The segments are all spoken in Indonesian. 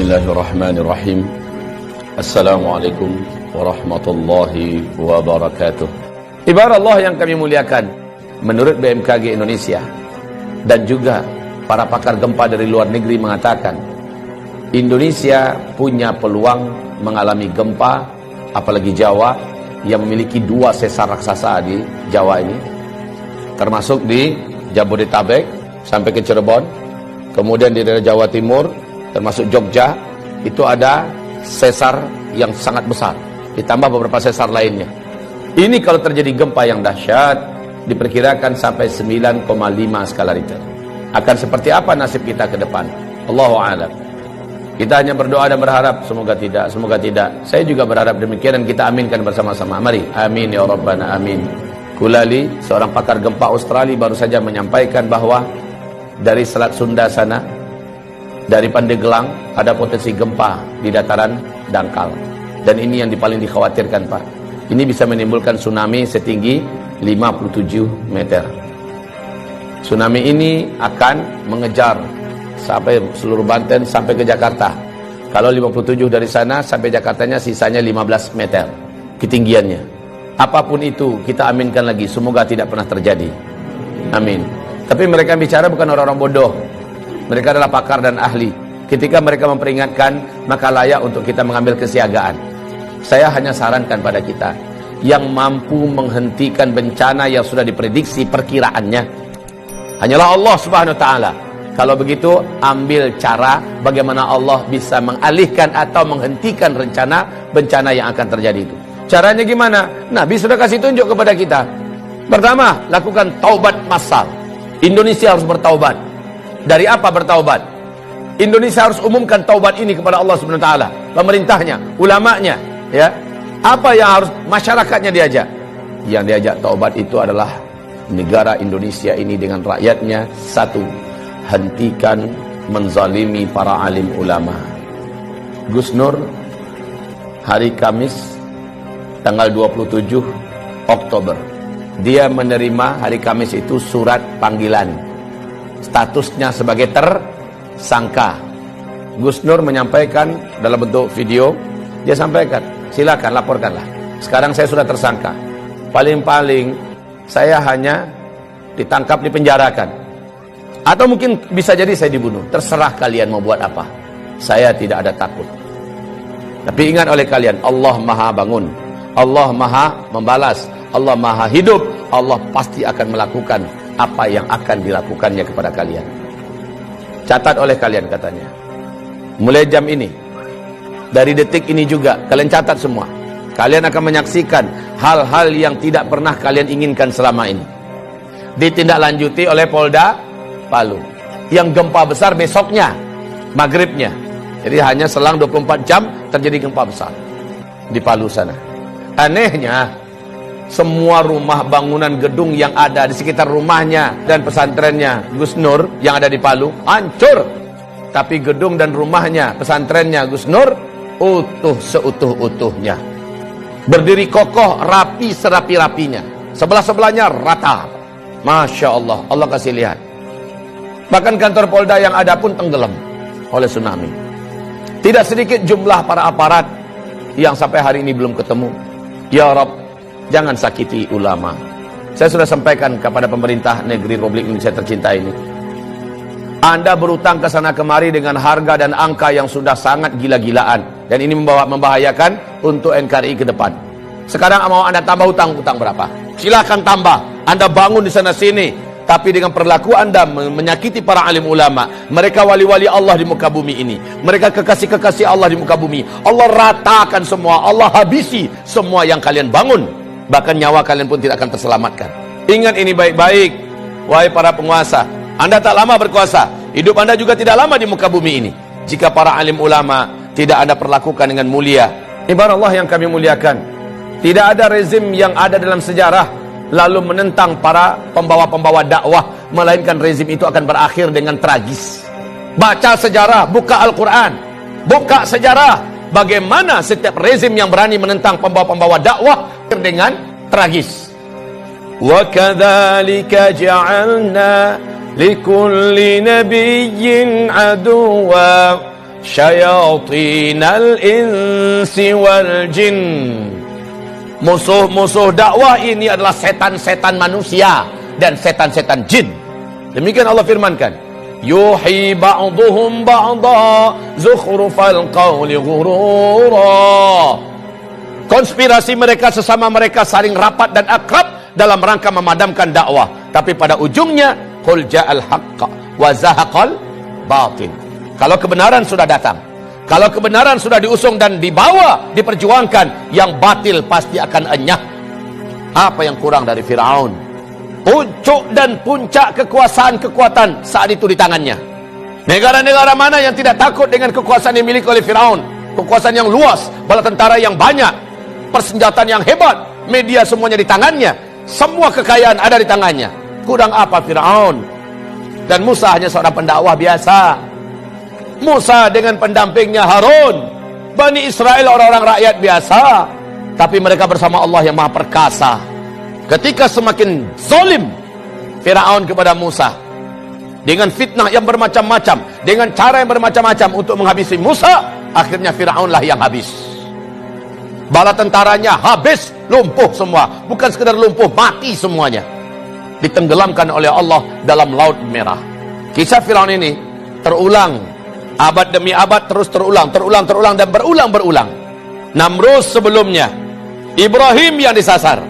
Bismillahirrahmanirrahim. Assalamualaikum warahmatullahi wabarakatuh. Ibarat Allah yang kami muliakan, menurut BMKG Indonesia dan juga para pakar gempa dari luar negeri mengatakan Indonesia punya peluang mengalami gempa, apalagi Jawa yang memiliki 2 sesar raksasa di Jawa ini, termasuk di Jabodetabek sampai ke Cirebon, kemudian di daerah Jawa Timur termasuk Jogja, itu ada sesar yang sangat besar, ditambah beberapa sesar lainnya. Ini kalau terjadi gempa yang dahsyat, diperkirakan sampai 9,5 skala Richter. Akan seperti apa nasib kita ke depan? Allahu a'lam. Kita hanya berdoa dan berharap semoga tidak, semoga tidak. Saya juga berharap demikian dan kita aminkan bersama-sama. Mari, amin ya rabbana amin. Kulali, seorang pakar gempa Australia, baru saja menyampaikan bahwa dari Selat Sunda sana, dari Pandeglang, ada potensi gempa di dataran dangkal. Dan ini yang paling dikhawatirkan, Pak. Ini bisa menimbulkan tsunami setinggi 57 meter. Tsunami ini akan mengejar sampai seluruh Banten sampai ke Jakarta. Kalau 57 dari sana sampai Jakartanya sisanya 15 meter ketinggiannya. Apapun itu kita aminkan lagi, semoga tidak pernah terjadi. Amin. Tapi mereka bicara bukan orang-orang bodoh. Mereka adalah pakar dan ahli. Ketika mereka memperingatkan, maka layak untuk kita mengambil kesiagaan. Saya hanya sarankan pada kita yang mampu menghentikan bencana yang sudah diprediksi perkiraannya hanyalah Allah Subhanahu wa taala. Kalau begitu, ambil cara bagaimana Allah bisa mengalihkan atau menghentikan rencana bencana yang akan terjadi itu. Caranya gimana? Nabi sudah kasih tunjuk kepada kita. Pertama, lakukan taubat massal. Indonesia harus bertaubat. Dari apa bertaubat? Indonesia harus umumkan taubat ini kepada Allah Subhanahu wa taala, pemerintahnya, ulamanya, ya. Apa yang harus masyarakatnya diajak? Yang diajak taubat itu adalah negara Indonesia ini dengan rakyatnya. Satu, hentikan menzalimi para alim ulama. Gus Nur hari Kamis tanggal 27 Oktober, dia menerima hari Kamis itu surat panggilan, statusnya sebagai tersangka. Gus Nur menyampaikan dalam bentuk video, dia sampaikan, silakan laporkanlah. Sekarang saya sudah tersangka. Paling-paling saya hanya ditangkap, dipenjarakan. Atau mungkin bisa jadi saya dibunuh. Terserah kalian mau buat apa. Saya tidak ada takut. Tapi ingat oleh kalian, Allah Maha bangun. Allah Maha membalas. Allah Maha hidup. Allah pasti akan melakukan apa yang akan dilakukannya kepada kalian. Catat oleh kalian katanya. Mulai jam ini, dari detik ini juga, kalian catat semua. Kalian akan menyaksikan hal-hal yang tidak pernah kalian inginkan selama ini. Ditindaklanjuti oleh Polda Palu. Yang gempa besar besoknya, maghribnya. Jadi hanya selang 24 jam terjadi gempa besar di Palu sana. Anehnya, semua rumah bangunan gedung yang ada di sekitar rumahnya dan pesantrennya Gus Nur yang ada di Palu hancur. Tapi gedung dan rumahnya, pesantrennya Gus Nur utuh seutuh-utuhnya. Berdiri kokoh, rapi serapi-rapinya. Sebelah-sebelahnya rata. Masya Allah, Allah kasih lihat. Bahkan kantor Polda yang ada pun tenggelam oleh tsunami. Tidak sedikit jumlah para aparat yang sampai hari ini belum ketemu. Ya Rabb, jangan sakiti ulama. Saya sudah sampaikan kepada pemerintah negeri Republik Indonesia tercinta ini. Anda berutang ke sana kemari dengan harga dan angka yang sudah sangat gila-gilaan. Dan ini membahayakan untuk NKRI ke depan. Sekarang mau Anda tambah utang berapa? Silahkan tambah. Anda bangun di sana sini. Tapi dengan perilaku Anda menyakiti para alim ulama. Mereka wali-wali Allah di muka bumi ini. Mereka kekasih-kekasih Allah di muka bumi. Allah ratakan semua. Allah habisi semua yang kalian bangun. Bahkan nyawa kalian pun tidak akan terselamatkan. Ingat ini baik-baik. Wahai para penguasa. Anda tak lama berkuasa. Hidup Anda juga tidak lama di muka bumi ini. Jika para alim ulama tidak Anda perlakukan dengan mulia. Ibarat Allah yang kami muliakan. Tidak ada rezim yang ada dalam sejarah lalu menentang para pembawa-pembawa dakwah, melainkan rezim itu akan berakhir dengan tragis. Baca sejarah, buka Al-Quran, buka sejarah bagaimana setiap rezim yang berani menentang pembawa-pembawa dakwah dengan tragis. Wa kadzalika ja'alna likulli nabiyyin aduwwa syayatinal insi wal jin. Musuh-musuh dakwah ini adalah setan-setan manusia dan setan-setan jin. Demikian Allah firmankan, yuhi ba'duhum ba'da zukhrufal qawli ghurura. Konspirasi mereka sesama mereka saling rapat dan akrab dalam rangka memadamkan dakwah, tapi pada ujungnya qul ja'al haqqa wa zahaqal batil. Kalau kebenaran sudah datang, kalau kebenaran sudah diusung dan dibawa, diperjuangkan, yang batil pasti akan enyah. Apa yang kurang dari Firaun? Puncuk dan puncak kekuasaan kekuatan saat itu di tangannya. Negara-negara mana yang tidak takut dengan kekuasaan yang dimiliki oleh Firaun? Kekuasaan yang luas, bala tentara yang banyak, persenjataan yang hebat, media semuanya di tangannya, semua kekayaan ada di tangannya. Kurang apa Firaun? Dan Musa hanya seorang pendakwah biasa. Musa dengan pendampingnya Harun, Bani Israel orang-orang rakyat biasa, tapi mereka bersama Allah yang Maha Perkasa. Ketika semakin zalim Firaun kepada Musa dengan fitnah yang bermacam-macam, dengan cara yang bermacam-macam untuk menghabisi Musa, akhirnya Firaunlah yang habis. Bala tentaranya habis, lumpuh semua. Bukan sekedar lumpuh, mati semuanya, ditenggelamkan oleh Allah dalam Laut Merah. Kisah Firaun ini terulang abad demi abad, terus terulang dan berulang. Namrus sebelumnya, Ibrahim yang disasar.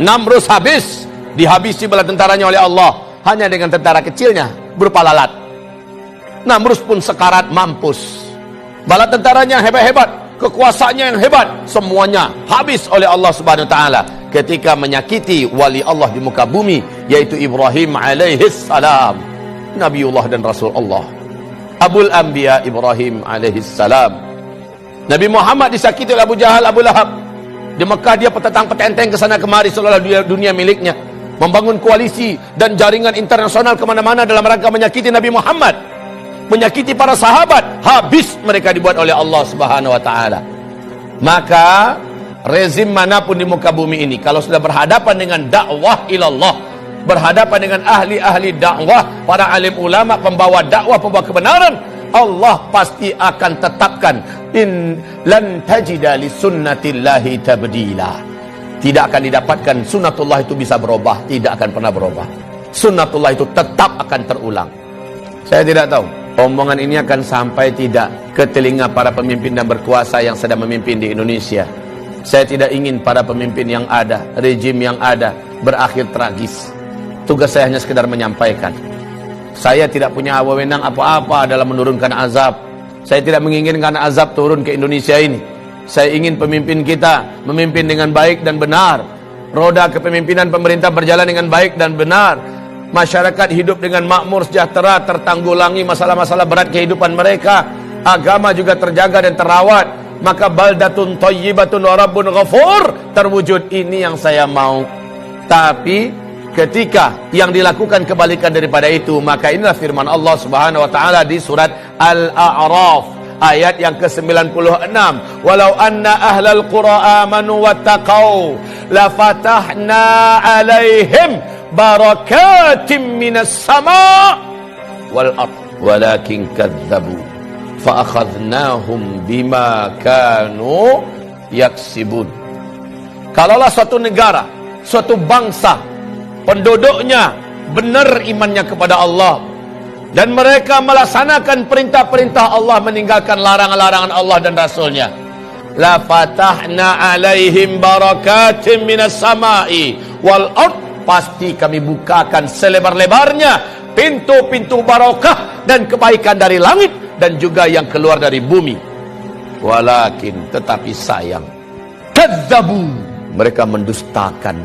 Namrus habis, dihabisi bala tentaranya oleh Allah hanya dengan tentara kecilnya berupa lalat. Namrus pun sekarat mampus. Bala tentaranya hebat-hebat, kekuasaannya yang hebat, semuanya habis oleh Allah Subhanahu wa taala ketika menyakiti wali Allah di muka bumi, yaitu Ibrahim alaihis salam, Nabiullah dan Rasul Allah, Abul Anbiya Ibrahim alaihis salam. Nabi Muhammad disakiti oleh Abu Jahal, Abu Lahab. Di Mekah dia petentang-petenteng ke sana kemari seolah dunia miliknya, membangun koalisi dan jaringan internasional kemana-mana dalam rangka menyakiti Nabi Muhammad, menyakiti para sahabat. Habis mereka dibuat oleh Allah Subhanahu wa taala. Maka rezim manapun di muka bumi ini, kalau sudah berhadapan dengan dakwah ilallah, berhadapan dengan ahli-ahli dakwah, para alim ulama, pembawa dakwah, pembawa kebenaran, Allah pasti akan tetapkan in lan tajida li sunnatillahi tabdila. Tidak akan didapatkan sunnatullah itu bisa berubah, tidak akan pernah berubah. Sunnatullah itu tetap akan terulang. Saya tidak tahu omongan ini akan sampai tidak ke telinga para pemimpin dan berkuasa yang sedang memimpin di Indonesia. Saya tidak ingin para pemimpin yang ada, rejim yang ada berakhir tragis. Tugas saya hanya sekedar menyampaikan. Saya tidak punya wewenang apa-apa dalam menurunkan azab. Saya tidak menginginkan azab turun ke Indonesia ini. Saya ingin pemimpin kita memimpin dengan baik dan benar. Roda kepemimpinan pemerintah berjalan dengan baik dan benar. Masyarakat hidup dengan makmur, sejahtera, tertanggulangi masalah-masalah berat kehidupan mereka. Agama juga terjaga dan terawat. Maka baldatun thayyibatun wa rabbun ghafur terwujud. Ini yang saya mau. Tapi ketika yang dilakukan kebalikan daripada itu, maka inilah firman Allah Subhanahu wa taala di surat Al-A'raf ayat yang ke-96, walau anna ahlal qura amanu wattaqau la fatahna alaihim barakatim minas sama wal ard walakin kadzabu fa akhadnahum bima kanu yaksibun. Kalaulah suatu negara, suatu bangsa, penduduknya benar imannya kepada Allah dan mereka melaksanakan perintah-perintah Allah, meninggalkan larangan-larangan Allah dan Rasulnya, la fatahna alaihim barakatim minas samai wal ard, pasti kami bukakan selebar-lebarnya pintu-pintu barakah dan kebaikan dari langit dan juga yang keluar dari bumi. Walakin, tetapi sayang, kadzabu, mereka mendustakan,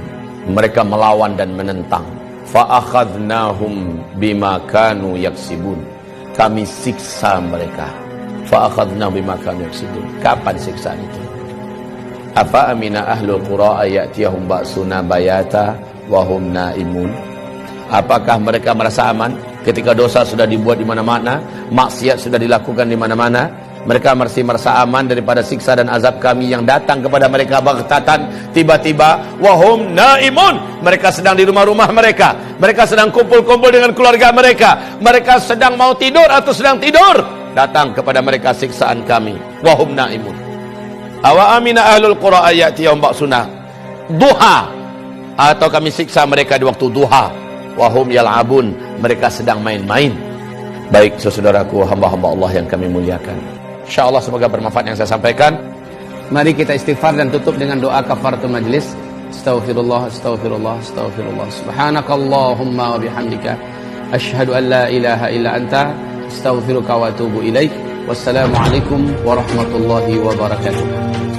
mereka melawan dan menentang. Fa akhadnahum bima kanu yaksibun, kami siksa mereka. Fa akhadnahum bima kanu yaksibun. Kapan siksaan itu? Afa amina ahlul qura ayatiyahum ba'suna bayata wa hum naimun. Apakah mereka merasa aman ketika dosa sudah dibuat di mana-mana, maksiat sudah dilakukan di mana-mana? Mereka masih merasa aman daripada siksa dan azab kami yang datang kepada mereka baghtatan, tiba-tiba. Wahum naimun, mereka sedang di rumah-rumah mereka, mereka sedang kumpul-kumpul dengan keluarga mereka, mereka sedang mau tidur atau sedang tidur. datang kepada mereka siksaan kami wahum naimun. Awa amina ahlul qura ayatiyahum ba'suna duha, atau kami siksa mereka di waktu duha wahum yal'abun, mereka sedang main-main. Baik saudaraku, hamba-hamba Allah yang kami muliakan, insyaallah semoga bermanfaat yang saya sampaikan. Mari kita istighfar dan tutup dengan doa kafaratul majlis. Astaghfirullah, astaghfirullah, astaghfirullah. Subhanakallahumma wa bihamdika asyhadu an la ilaha illa anta astaghfiruka wa atubu ilaik. Wassalamualaikum warahmatullahi wabarakatuh.